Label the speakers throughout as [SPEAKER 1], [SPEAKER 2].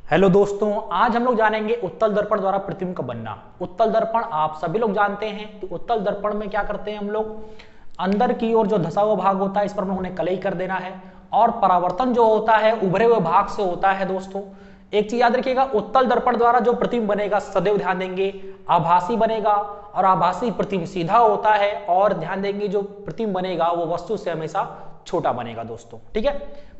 [SPEAKER 1] Hello दोस्तों, आज हम लोग जानेंगे उत्तल दर्पण द्वारा प्रतिबिंब का बनना। उत्तल दर्पण आप सभी लोग जानते हैं कि उत्तल दर्पण में क्या करते हैं हम लोग, अंदर की ओर जो धसा हुआ भाग होता है इस पर हम लोगों ने कलई कर देना है और परावर्तन जो होता है उभरे हुए भाग से होता है। दोस्तों एक चीज याद रखिएगा, उत्तल दर्पण द्वारा जो प्रतिबिंब बनेगा सदैव ध्यान देंगे आभासी बनेगा और आभासी प्रतिबिंब सीधा होता है और ध्यान देंगे जो प्रतिबिंब बनेगा वो वस्तु से हमेशा छोटा बनेगा। दोस्तों ठीक है,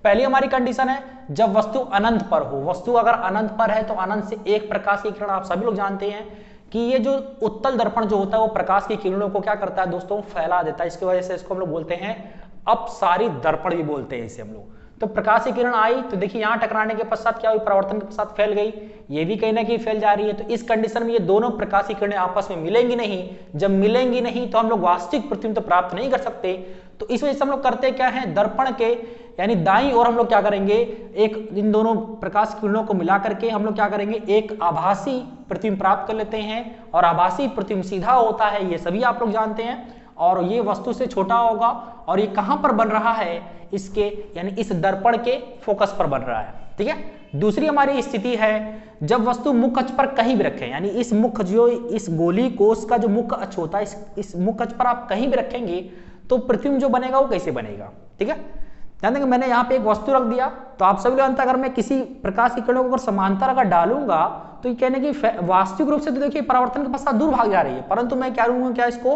[SPEAKER 1] पहली हमारी कंडीशन है जब वस्तु अनंत पर हो। वस्तु अगर अनंत पर है तो अनंत से एक प्रकाश की किरण, आप सभी लोग जानते हैं कि ये जो उत्तल दर्पण जो होता है वो प्रकाश की किरणों को क्या करता है दोस्तों, फैला देता है। इसकी वजह से इसको हम लोग बोलते हैं अपसारी दर्पण भी बोलते हैं इसे हम लोग। तो प्रकाश की किरण आई तो देखिए यहाँ टकराने के पश्चात क्या हुई, परावर्तन के पश्चात फैल गई, ये भी कहीं ना कहीं फैल जा रही है। तो इस कंडीशन में ये दोनों प्रकाश की किरणें आपस में मिलेंगी नहीं। जब मिलेंगी नहीं तो हम लोग वास्तविक प्रतिबिंब तो प्राप्त नहीं कर सकते। तो इस वजह से हम लोग करते क्या है, दर्पण के यानी दाईं ओर हम लोग क्या करेंगे, एक इन दोनों प्रकाश किरणों को मिला करके हम लोग क्या करेंगे, एक आभासी प्रतिबिंब प्राप्त कर लेते हैं। और आभासी प्रतिबिंब सीधा होता है, ये सभी आप लोग जानते हैं, और ये वस्तु से छोटा होगा। और ये कहां पर बन रहा है, इसके यानी इस दर्पण के फोकस पर बन रहा है। ठीक है, दूसरी हमारी स्थिति है जब वस्तु मुख्य अक्ष पर कहीं भी रखें, यानी इस मुख्य जो इस गोली कोश का जो मुख्य अक्ष होता है इस मुख्य अक्ष पर आप कहीं भी रखेंगे तो प्रतिबिंब जो बनेगा वो कैसे बनेगा। ठीक है, ध्यान देंगे मैंने यहाँ पे एक वस्तु रख दिया तो आप सभी लोग अगर मैं किसी प्रकाश की किरणों को अगर समांतर अगर डालूंगा तो ये कहने की वास्तविक रूप से तो देखिए परावर्तन के पश्चात दूर भाग जा रही है, परंतु मैं क्या करूंगा, क्या इसको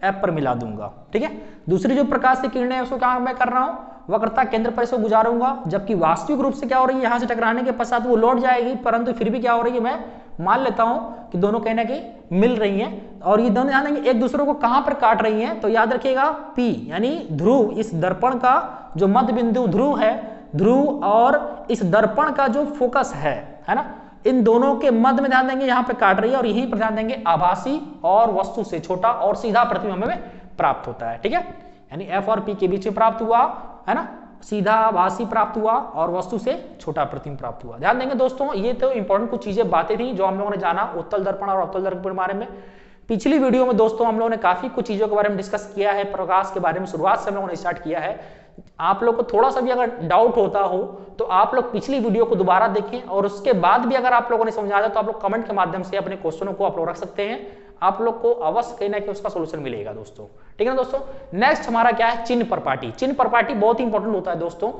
[SPEAKER 1] एफ पर मिला दूंगा। ठीक है, दूसरी जो प्रकाश की किरणें है उसको क्या मैं कर रहा हूँ, वक्रता केंद्र पर इसको गुजारूंगा, जबकि वास्तविक रूप से क्या हो रही है, यहाँ से टकराने के पश्चात वो लौट जाएगी, परंतु फिर भी क्या हो रही है, मैं मान लेता हूं कि दोनों कहीं ना कहीं मिल रही हैं। और ये दोनों ध्यान देंगे एक दूसरे को कहां पर काट रही हैं, तो याद रखिएगा P यानी ध्रुव, इस दर्पण का जो मध्य बिंदु ध्रुव है, ध्रुव और इस दर्पण का जो फोकस है ना, इन दोनों के मध्य में ध्यान देंगे यहाँ पे काट रही है और यहीं पर ध्यान देंगे आभासी और वस्तु से छोटा और सीधा प्रतिबिंब हमें प्राप्त होता है। ठीक है, यानी F और P के बीच में प्राप्त हुआ है ना, सीधा आभासी प्राप्त हुआ और वस्तु से छोटा प्रतिबिंब प्राप्त हुआ। ध्यान देंगे दोस्तों, ये तो इंपॉर्टेंट कुछ चीजें बातें थी जो हम लोगों ने जाना उत्तल दर्पण और अवतल दर्पण के बारे में। पिछली वीडियो में दोस्तों हम लोगों ने काफी कुछ चीजों के बारे में डिस्कस किया है, प्रकाश के बारे में शुरुआत से हम लोगों ने स्टार्ट किया है। आप लोग को थोड़ा सा भी अगर डाउट होता हो तो आप लोग पिछली वीडियो को दोबारा देखें और उसके बाद भी अगर आप लोगों ने समझा तो आप लोग कमेंट के माध्यम से अपने क्वेश्चनों को आप लोग रख सकते हैं, आप लोग को अवश्य कहीं ना कहीं उसका सोल्यूशन मिलेगा दोस्तों। ठीक है ना दोस्तों, नेक्स्ट हमारा क्या है, चिन्ह परपाटी। चिन्ह परपाटी बहुत ही इंपॉर्टेंट होता है दोस्तों।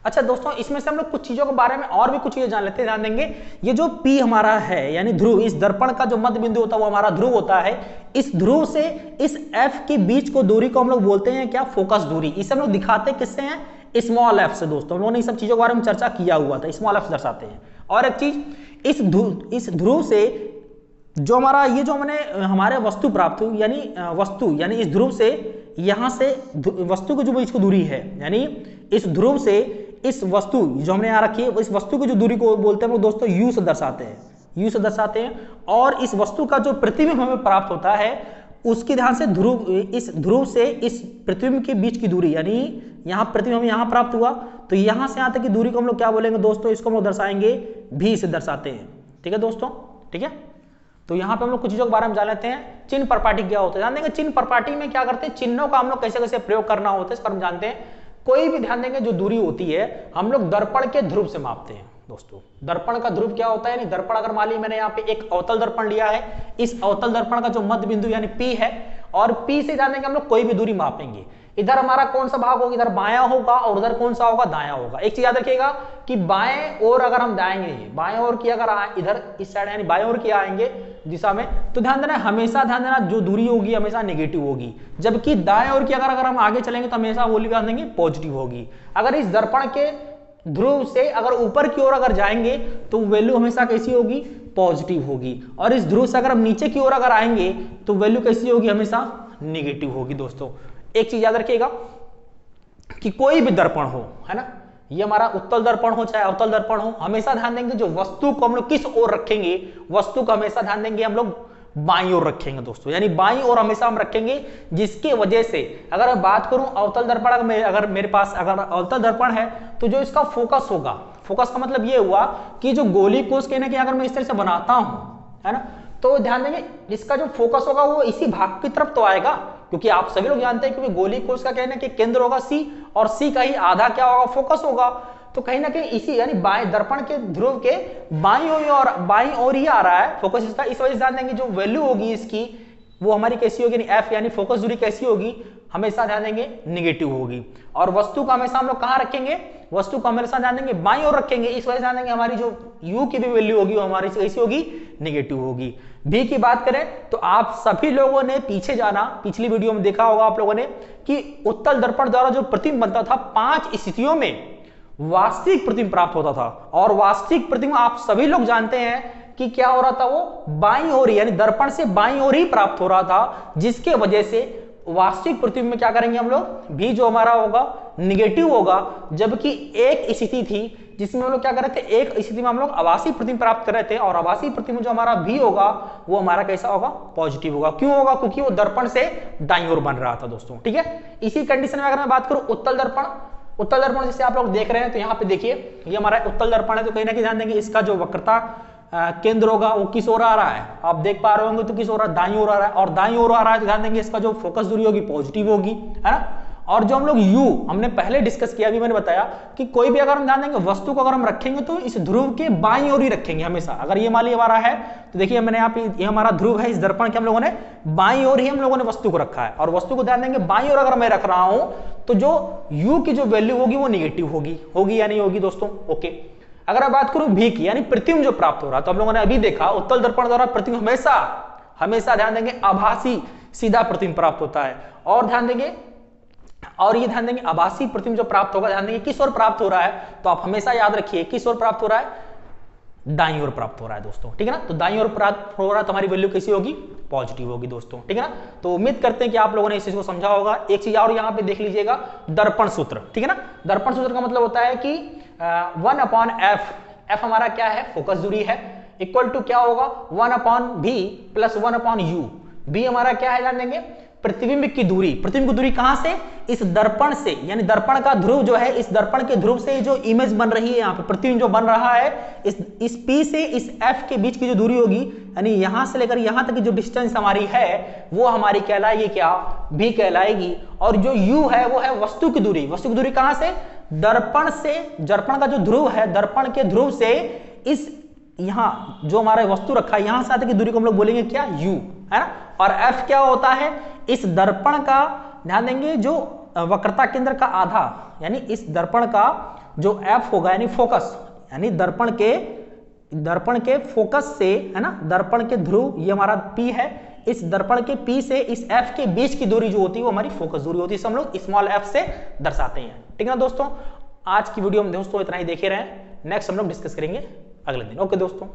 [SPEAKER 1] अच्छा दोस्तों, इसमें से हम लोग कुछ चीजों के बारे में और भी कुछ चीजें जान लेते हैं। ध्यान देंगे ये जो P हमारा है यानी ध्रुव, इस दर्पण का जो मध्य बिंदु होता है वो हमारा ध्रुव होता है। इस ध्रुव से इस F के बीच को दूरी को हम लोग बोलते हैं क्या, फोकस दूरी। इसे हम लोग दिखाते किससे हैं, स्मॉल f से। दोस्तों हम लोगों ने इन सब चीजों के बारे में चर्चा किया हुआ था, स्मॉल f दर्शाते हैं। और एक चीज, इस ध्रुव से जो हमारा ये जो हमने हमारे वस्तु प्राप्त हुई यानी इस ध्रुव से यहां से वस्तु की जो बीच को दूरी है, यानी इस ध्रुव से इस वस्तु जो हमने यहाँ रखी है इस वस्तु की जो दूरी को बोलते हैं वो दोस्तों u से दर्शाते हैं, u से दर्शाते हैं। और इस वस्तु का जो प्रतिबिंब हमें प्राप्त होता है उसकी ध्यान से इस ध्रुव से इस प्रतिबिंब के बीच की दूरी, यानी यहाँ प्रतिबिंब हमें यहाँ प्राप्त हुआ तो यहाँ से यहाँ तक की दूरी को हम लोग क्या बोलेंगे दोस्तों, इसको हम लोग दर्शाएंगे v से दर्शाते हैं। ठीक है दोस्तों, ठीक है, तो यहाँ पे हम लोग कुछ चीजों के बारे में जान लेते हैं। चिन्ह परपाटी क्या होता है, ध्यान देंगे चिन्ह परपाटी में क्या करते हैं, चिन्हों का हम लोग कैसे कैसे प्रयोग करना होता है इस पर हम जानते हैं। कोई भी ध्यान देंगे जो दूरी होती है हम लोग दर्पण के ध्रुव से मापते हैं दोस्तों। दर्पण का ध्रुव क्या होता है, यानी दर्पण अगर मान ली मैंने यहाँ पे एक अवतल दर्पण लिया है, इस अवतल दर्पण का जो मध्य बिंदु यानी P है और P से ध्यान देंगे हम लोग कोई भी दूरी मापेंगे। इधर हमारा कौन सा भाग होगा, इधर बायां होगा और उधर कौन सा होगा, दायां होगा। एक चीज याद रखिएगा कि बाएं ओर अगर हम जाएंगे, बाएं ओर की अगर इधर इस साइड यानी बाएं ओर की आएंगे दिशा में, तो ध्यान देना हमेशा ध्यान देना जो दूरी होगी हमेशा नेगेटिव होगी, जबकि दाएं ओर की अगर हम आगे चलेंगे तो हमेशा वो ध्यान देंगे पॉजिटिव होगी। अगर इस दर्पण के ध्रुव से अगर ऊपर की ओर अगर जाएंगे तो वैल्यू हमेशा कैसी होगी, पॉजिटिव होगी। और इस ध्रुव से अगर हम नीचे की ओर अगर आएंगे तो वैल्यू कैसी होगी, हमेशा नेगेटिव होगी। दोस्तों एक चीज याद रखिएगा कि कोई भी दर्पण हो, है ना, ये हमारा उत्तल दर्पण हो चाहे अवतल दर्पण हो, हमेशा ध्यान देंगे जो वस्तु को हम लोग किस ओर रखेंगे, वस्तु को हमेशा ध्यान देंगे हम लोग बाईं ओर रखेंगे दोस्तों, यानी बाईं ओर हमेशा हम रखेंगे। जिसके वजह से अगर मैं बात करूं अवतल दर्पण, अगर मेरे पास अगर अवतल दर्पण है तो जो इसका फोकस होगा, फोकस का मतलब ये हुआ कि जो गोली कोश कहने की अगर मैं इस तरह से बनाता हूं, है ना, तो ध्यान देंगे इसका जो फोकस होगा वो इसी भाग की तरफ तो आएगा, क्योंकि आप सभी लोग जानते हैं कि गोली कोश का कहना है कि केंद्र होगा C और C का ही आधा क्या होगा, फोकस होगा। तो कहीं ना कहीं इसी यानी बाएं दर्पण के ध्रुव के बाईं ओर ही आ रहा है फोकस इसका। इस वजह से ध्यान देंगे जो वैल्यू होगी इसकी वो हमारी कैसी होगी, एफ यानी फोकस दूरी कैसी होगी, हमेशा ध्यान देंगे निगेटिव होगी। और वस्तु का हमेशा हम लोग कहां रखेंगे, वस्तु को हमेशा ध्यान देंगे बाईं ओर रखेंगे। इस वजह से ध्यान देंगे हमारी जो u की भी वैल्यू होगी वो हमारी कैसी होगी, निगेटिव होगी। v की बात करें तो आप सभी लोगों ने पीछे जाना, पिछली वीडियो में देखा होगा आप लोगों ने कि उत्तल दर्पण द्वारा जो प्रतिबिंब बनता था 5 स्थितियों में वास्तविक प्रतिबिंब प्राप्त होता था। और वास्तविक प्रतिबिंब आप सभी लोग जानते हैं कि क्या हो रहा था, वो बाईं ओर यानी दर्पण से बाईं ओर ही प्राप्त हो रहा था, जिसके वजह से वास्तविक प्रतिबिंब में क्या करेंगे हम लोग, भी जो हमारा होगा निगेटिव होगा। जबकि एक स्थिति थी जिसमें हम लोग क्या कर रहे थे, एक स्थिति में हम लोग आभासी प्रतिबिंब प्राप्त कर रहे थे और आभासी प्रतिबिंब जो हमारा भी होगा वो हमारा कैसा होगा, पॉजिटिव होगा। क्यों होगा, क्योंकि वो दर्पण से दाईं ओर बन रहा था दोस्तों, ठीक है। इसी कंडीशन में अगर मैं बात करूं उत्तल दर्पण जैसे आप लोग देख रहे हैं तो यहाँ पे देखिए ये हमारा उत्तल दर्पण है। तो कहीं ना कहीं ध्यान देंगे इसका जो वक्रता केंद्र होगा वो किस ओर आ रहा है, आप देख पा रहे होंगे तो किस ओर दाईं ओर आ रहा है। और दाईं ओर आ रहा है तो ध्यान देंगे इसका जो फोकस दूरी होगी पॉजिटिव होगी, है ना। और जो हम लोग u हमने पहले डिस्कस किया, अभी मैंने बताया कि कोई भी अगर हम ध्यान देंगे वस्तु को अगर हम रखेंगे तो इस ध्रुव के बाईं ओर ही रखेंगे हमेशा। अगर ये मान लीजिए हमारा है तो देखिए मैंने यहाँ पे ये हमारा ध्रुव है, इस दर्पण के हम लोगों ने बाईं ओर ही हम लोगों ने वस्तु को रखा है। और वस्तु को ध्यान देंगे बाईं ओर अगर मैं रख रहा हूं तो जो u की जो वैल्यू होगी वो निगेटिव होगी या नहीं होगी दोस्तों, ओके। अगर मैं बात करूं भी की यानी प्रतिबिंब जो प्राप्त हो रहा है, तो हम लोगों ने अभी देखा उत्तल दर्पण द्वारा प्रतिबिंब हमेशा ध्यान देंगे आभासी सीधा प्रतिबिंब प्राप्त होता है। और ध्यान देंगे ये ध्यान देंगे आभासी प्रतिबिंब जो प्राप्त होगा, ध्यान देंगे किस ओर प्राप्त हो रहा है, तो आप हमेशा याद रखिए किस ओर प्राप्त हो रहा है, दाईं ओर प्राप्त हो रहा है दोस्तों, ठीक है ना। तो दाईं ओर प्राप्त हो रहा है तो हमारी वैल्यू कैसी होगी, पॉजिटिव होगी दोस्तों, ठीक है ना। तो उम्मीद करते हैं कि आप लोगों ने इस चीज को समझा होगा। एक चीज और यहाँ पे देख लीजिएगा, दर्पण सूत्र, ठीक है ना। दर्पण सूत्र का मतलब होता है कि 1/f, f हमारा क्या है, फोकस दूरी है, इक्वल टू क्या होगा 1/v प्लस 1/u। b हमारा क्या है, जान देंगे प्रतिबिंब की दूरी। प्रतिबिंब की दूरी कहां से, इस दर्पण से, यानी दर्पण का ध्रुव जो है, इस दर्पण के ध्रुव से जो इमेज बन रही है यहाँ पे प्रतिबिंब जो बन रहा है, इस p से इस f के बीच की जो दूरी होगी, यानी यहां से लेकर यहां तक की जो डिस्टेंस हमारी है वो हमारी कहलाएगी क्या, v कहलाएगी। और जो u है वो है वस्तु की दूरी। वस्तु की दूरी कहां से, दर्पण से, दर्पण का जो ध्रुव है, दर्पण के ध्रुव से इस यहां जो हमारा वस्तु रखा है यहां से आते की दूरी को हम लोग बोलेंगे क्या, u, है ना। और f क्या होता है, इस दर्पण का ध्यान देंगे जो वक्रता केंद्र का आधा, यानी इस दर्पण का जो f होगा यानी फोकस, यानी दर्पण के फोकस से, है ना, दर्पण के ध्रुव ये हमारा p है, इस दर्पण के p से इस f के बीच की दूरी जो होती है वो हमारी फोकस दूरी होती है। इसे हम लोग स्मॉल f से दर्शाते हैं, ठीक है ना दोस्तों। आज की वीडियो में दोस्तों इतना ही देखे रहे, नेक्स्ट हम लोग डिस्कस करेंगे अगले दिन, ओके दोस्तों।